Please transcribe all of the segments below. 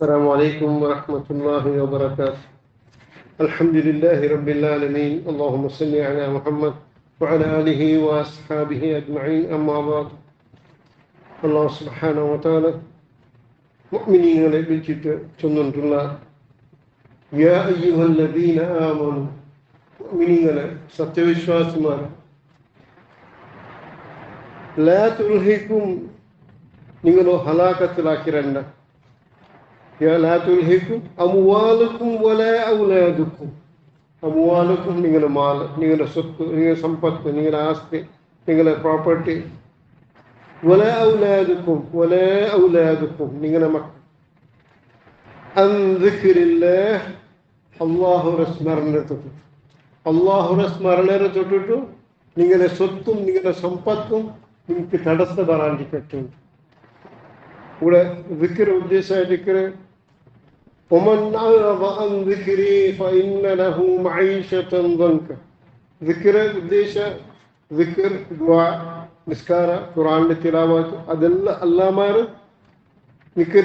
السلام عليكم ورحمة الله وبركاته. الحمد لله رب العالمين. اللهم صل على محمد وعلى آله وأصحابه أجمعين. أما بعد. الله سبحانه وتعالى مؤمنين بالجد جنون الله. يا أيها الذين آمنوا مؤمنين ستوشواسما لا تلهكم نيغلو هلاكة الآخرة. يا لا تلهكم أموالكم ولا أولادكم. أموالكم نيغلا مال نيغلا سوت نيغلا سمبت نيغلا آستي نيغلا property. ولا أولادكم نيغلا مك عن ذكر الله. الله رسمرنا تطو الله رسمرنا تطو نيغلا سوتم نيغلا سمبتم نيغلا تدست برانجي كتو ولا ذكر وديسا ذكر ومن أعرض عن ذكري فإن له معيشة ضنكا. ذكر وديسا ذكر دعاء نسكارا قرآن التلاوات أدل الله مار ذكر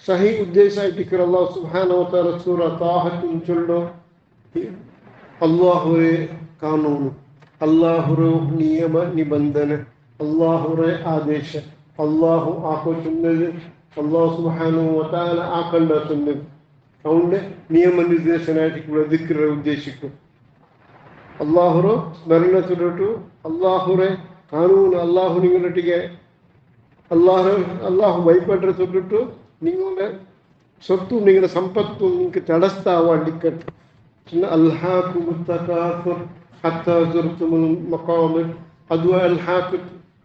صحيح وديسا ذكر الله سبحانه وتعالى سورة طه تنشلو الله قانون الله نيم نبندن الله آديش الله آكو سنة الله سبحانه وتعالى آكل سنة أوند نيم निर्देशनायिक ذكر उद्देशिक الله रो स्मरण चुटू الله रे कानून الله निगलटिगे الله भयपड़ चुटू निगले सत्तु निगल संपत्तु निगल तडस्ता वाडिकट अल्लाहु मुत्तकाफिर हत्ता जुरतुमुल मकामिर अदु अल्लाहु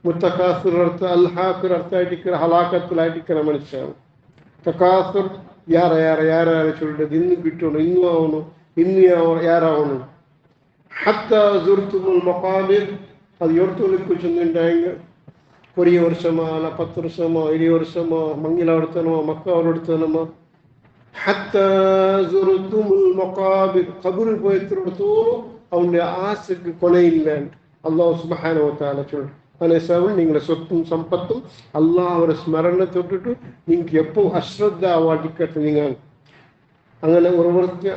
मुतकासिर अर्थ अल्हाकिर अर्थ आइटिकर हलाकत्तुल आइटिकर मनुष्य तकासिर यार चुल्लदु इन्नु बिट्टोनु इन्नु यार आवनु हत्ता जुरतुमुल मकाबिर अदु योर्तुलिक्कु चेन्निंडायंग कोरिय वर्षमा अला 10 वर्षमा 20 वर्षमा मंगिलावडतनमा मक्कावडतनमा हत्ता जुरतुमुल मकाबिर कब्र पोयत्रोडतो अवने आसक्कु कोनेयिल्ल अल्लाह सुब्हानहु व तआला चोल्ल अनेसावल निंगल सोत्तुम संपत्तुम अल्लाहवर स्मरण तोट्टु निंगे एप्पो अश्रद्धा वाटिकट्टु निंगा अंगने ओरुवर्त्य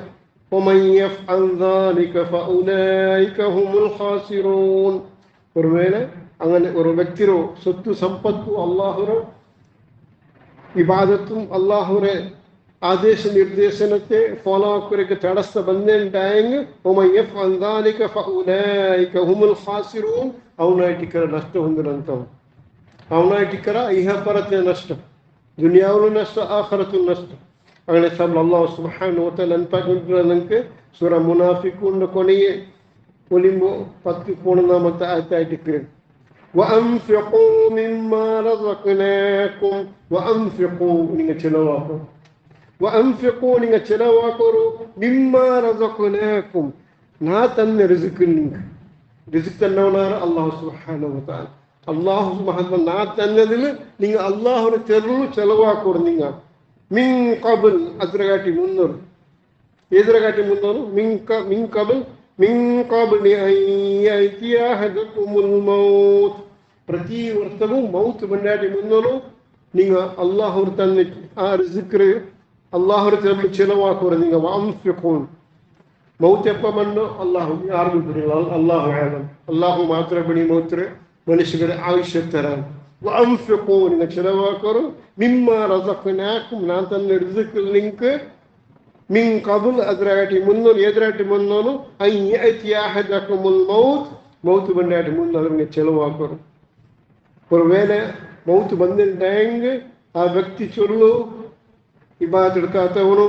वमन यफअल ذلك فاولئك هم الخاسرون ओरुवेले अंगने ओरु व्यक्तिरो सोत्तु संपत्तु अल्लाहवर इबादतुम अल्लाहवर आदेश निर्देशनते फॉलो करके तड़स्थ बंदेंटाएंगे वमन यफअल ذلك فاولئك هم الخاسرون ಅವನಾಟಿಕರ ನಷ್ಟ ಹೊಂದಿರಂತವು ಅವನಾಟಿಕರ ಇಹ ಪರತೆ ನಷ್ಟ ದುನಿಯಾವಲು ನಷ್ಟ ಆಖರತು ನಷ್ಟ അങ്ങനെ സബ് അല്ലാഹു സുബ്ഹാനഹു വ തആല അൻപകുണ്ടനക്ക് സൂറ മുനാഫിഖൂൻ കൊണിയെ ഒലിമ്പോ 10 കോണനാമത്തെ ആയത്തായിട്ടിക്ക് വഅൻഫിഖൂ മിമ്മാ റസഖനാകും വഅൻഫിഖൂ നിങ്ങ ചെലവാക്കൂ വഅൻഫിഖൂ നിങ്ങ ചെലവാക്കൂ മിമ്മാ റസഖനാകും നാ തന്ന റിസ്ക് നിങ്ങ റിസ്ക് തന്നവനാണ് അല്ലാഹു സുബ്ഹാനഹു വ തആല അല്ലാഹു സുബ്ഹാനഹു നാ തന്നതിൽ നിങ്ങ അല്ലാഹുവിനെ തെരുളു ചെലവാക്കൂ നിങ്ങ മിൻ ഖബൽ അദ്രഗാട്ടി മുന്നൂർ എദ്രഗാട്ടി മുന്നൂർ മിൻ ഖബൽ അയ്യാതിയഹദകുമുൽ മൗത്ത് പ്രതി വർഷവും മൗത്ത് ബണ്ടാട്ടി മുന്നൂർ നിങ്ങ അല്ലാഹു തന്ന ആ റിസ്ക് അല്ലാഹുവിനെ തെരുളു ചെലവാക്കൂ നിങ്ങ വഅൻഫിഖൂ മൗത്ത് എപ്പോൾ വന്നോ അല്ലാഹു ആർക്കും അറിയില്ല അല്ലാഹു ആലം അല്ലാഹു മാത്രമേ മൗത്ത് മനുഷ്യരെ ആയുഷ്യ തരാൻ വഅൻഫിഖൂ നിങ്ങൾ ചെലവാക്കൂ മിമ്മാ റസഖനാകും നാം തന്ന റിസ്ക് നിങ്ങൾക്ക് മിൻ ഖബൽ അദ്രാട്ടി മുന്നോൻ എദ്രാട്ടി മുന്നോൻ അയ്യതി അഹദകുമുൽ മൗത്ത് ബണ്ടാട്ടി മുന്നോൻ നിങ്ങൾ ചെലവാക്കൂ ഒരുവേള മൗത്ത് ಬಂದಿದ್ದಾಂಗೆ ആ വ്യക്തി ചൊല്ലു ഇബാദത്ത് എടുക്കാത്തവനോ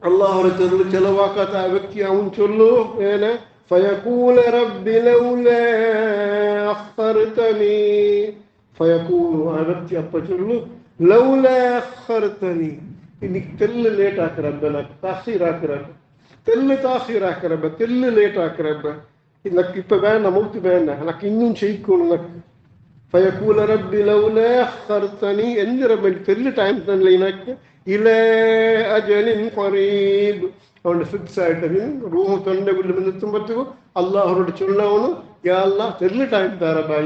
അല്ലാഹുവിനെ തെരുളു ചെലവാക്കാത്ത ആ വ്യക്തി അവൻ ചൊല്ലു ഏന ഫയഖൂല റബ്ബി ലൗലാ അഖർതനി ഫയഖൂലു ആ വ്യക്തി അപ്പ ചൊല്ലു ലൗലാ അഖർതനി എനിക്ക് തെല്ല് ലേറ്റ് ആക്ക് റബ്ബേ എനിക്ക് താഖീർ ആക്ക് റബ്ബേ തെല്ല് ലേറ്റ് ആക്ക് റബ്ബേ എനിക്ക് ഇപ്പൊ വേണ്ട മൗത്ത് വേണ്ട എനിക്ക് ഇന്നും ചെയ്യിക്കണം എനിക്ക് ഫയഖൂല റബ്ബി ലൗലാ അഖർതനി എന്ത് റബ്ബേ തെല്ല് ടൈം തന്നെ എനിക്ക് إلى أجل قريب أو فيكس آيتين روح تندى بالمن تنبتو الله رد شلنا யா அல்லாஹ் தெரியல டைம் தாரப்பா,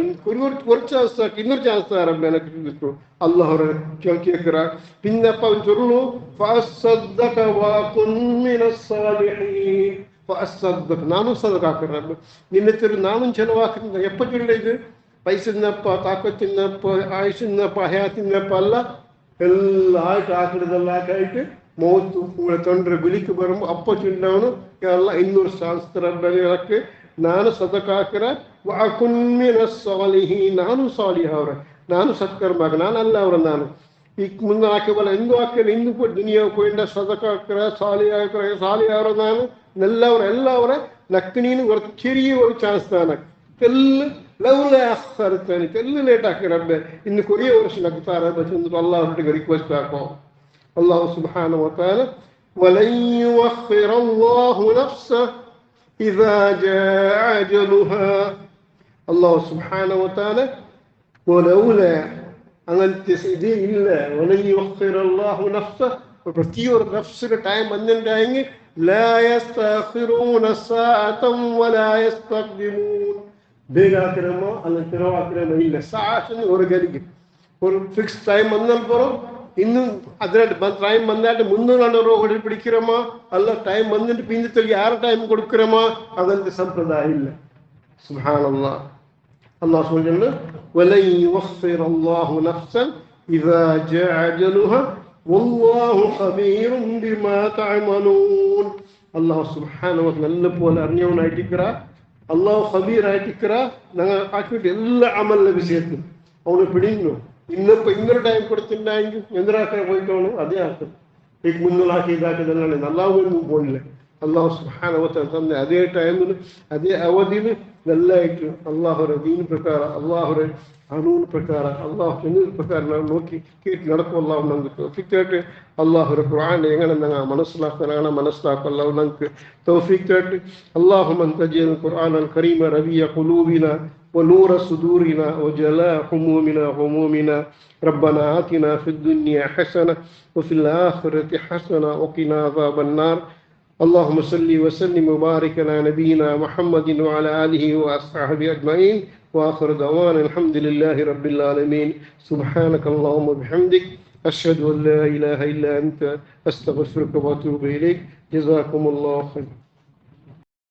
ஒரு சான்ஸ் தாக்கு, இன்னொரு சான்ஸ் தாரப்பா எனக்கு. அல்லாஹ் அவரை கேட்கிறா. பின்னப்ப அவன் சொல்லணும், فَأَصَّدَّقَ وَأَكُن مِّنَ الصَّالِحِينَ. فَأَصَّدَّقَ நானும் சதகாக்கிறேன், நின்னத்திரு நானும் செலவாக்குறேன். எப்ப சொல்ல இது? வயசுன்னப்பா, தாக்கத்தின்னப்பா, ஆயுஷின்னப்பா, ஹயாத்தின்னப்பா அல்ல எல்லாம் ஆயிட்டு ஆக்குறதெல்லாம் ஆயிட்டு மௌத்து உங்களை தொன்ற விழிக்கு வரும். அப்போ சொன்னவனும் எல்லாம் இன்னொரு சாஸ்திரம் எனக்கு, நானும் சதகாக்கிறேன். நானும் சாலி ஆகிறேன், நானும் சத்கர்மாக நான் அல்ல அவரை நானும் ಮುಂದೆ ಹಾಕಿಬಲ್ಲ ಎಂದು ಹಾಕಿದ್ರೆ ಇಂದು ಕೂಡ ದುನಿಯಾ ಹೋಯಿಂದ ಸದಕ ಹಾಕ್ರೆ ಸಾಲಿ ಆகிற ನಾನು ಎಲ್ಲವರ ನಕ್ನೀನು ஒரு சிறிய ஒரு சான்ஸ் தான் எனக்கு. லவ்ல அخرتني லேட் ஆக்குறப்ப இன்னும் ஒரே வருஷம் நக்குத்தார பஸ் அல்லாஹ்வுக்கு ரிக்வெஸ்ட் ஆக்கும். அல்லாஹ் சுப்ஹானஹு வ தஆலா وَلَن يُؤَخِّرَ اللَّهُ نَفْسًا إِذَا جَاءَ أَجَلُهَا. அல்லாஹ் சுப்ஹானஹு வ தஆலா ولولا അങ്ങനത്തെ ഇത് ഇല്ല. وَلَن يُؤَخِّرَ اللَّهُ نَفْسًا പ്രത്യേക നഫ്സിന് ടൈം വന്നിട്ടുണ്ടെങ്കിൽ لا يستأخرون ساعة ولا يستقدمون. ಬೇಗ ಹಾಕಿರಮೋ ಅಲ್ಲ ತಿರೋ ಹಾಕಿರಮೋ ಇಲ್ಲ. ಸಾಕ್ಷನ್ ஒரு கடிக்கு ஒரு ஃபிக்ஸ் டைம் வந்தால் போகிறோம். இன்னும் அதில் டைம் வந்தாட்டு முன்னூறு ரோடு பிடிக்கிறோமா அல்ல டைம் வந்துட்டு பிந்தத்துக்கு யார டைம் கொடுக்குறோமா அதற்கு சம்பிரதாயம் இல்லை. சுப்ஹானல்லாஹ். அல்லாஹ் சொல்லுங்க وَلَن يُؤَخِّرَ اللَّهُ نَفْسًا إِذَا جَاءَ أَجَلُهَا وَاللَّهُ خَبِيرٌ بِمَا تَعْمَلُونَ. அல்லாஹ் சுப்ஹானஹு வ தஆலா நல்ல போல அறிஞவனாயிட்டிருக்கிறா. அல்லாஹ் ஹபீர் ஆயிட்டிருக்கிறா. நாங்கள் ஆக்கிவிட்டு எல்லா அமல்ல விஷயத்தும் அவனுக்கு பிடிக்கணும். இன்னொரு டைம் கொடுத்துட்டாங்க எந்திராக்கிற போயிட்டோணும் அதே அர்த்தம். ಈಗ ಮುನ್ನೂರು ಹಾಕಿದಾಕಿದಲ್ಲ ನಲ್ಲಾವು போடல. அல்லாஹ் சுப்ஹானஹு வ தஆலா தந்த அதே டைமில் அதே அவதியில் நல்லா ಇಟ್ಟು ಅಲ್ಲಾಹರ ದೀನ್ ಪ್ರಕಾರ ಅಲ್ಲಾಹರ ಕಾನೂನು ಪ್ರಕಾರ ಅಲ್ಲಾಹ್ சொன்னது ಪ್ರಕಾರ ನಾವು நோக்கி கேட்டு நடக்கும். அல்லாஹ் நமக்கு தௌஃபீக் தரட்டு. அல்லாஹ்வுடைய குர்ஆன் எங்களை நாங்கள் மனசிலாக்கலாம் நமக்கு தௌஃபீக் தரட்டு. اللهم انت جعل القرآن الكريم ربيع قلوبنا ونور صدورنا وجلاء همومنا. ربنا آتنا في الدنيا حسنة وفي الآخرة حسنة وقنا عذاب النار. اللهم صل وسلم وبارك على نبينا محمد وعلى آله وأصحابه أجمعين. وآخر دعوانا الحمد لله رب العالمين. سبحانك اللهم وبحمدك أشهد أن لا إله إلا أنت أستغفرك وأتوب إليك. جزاكم الله خير.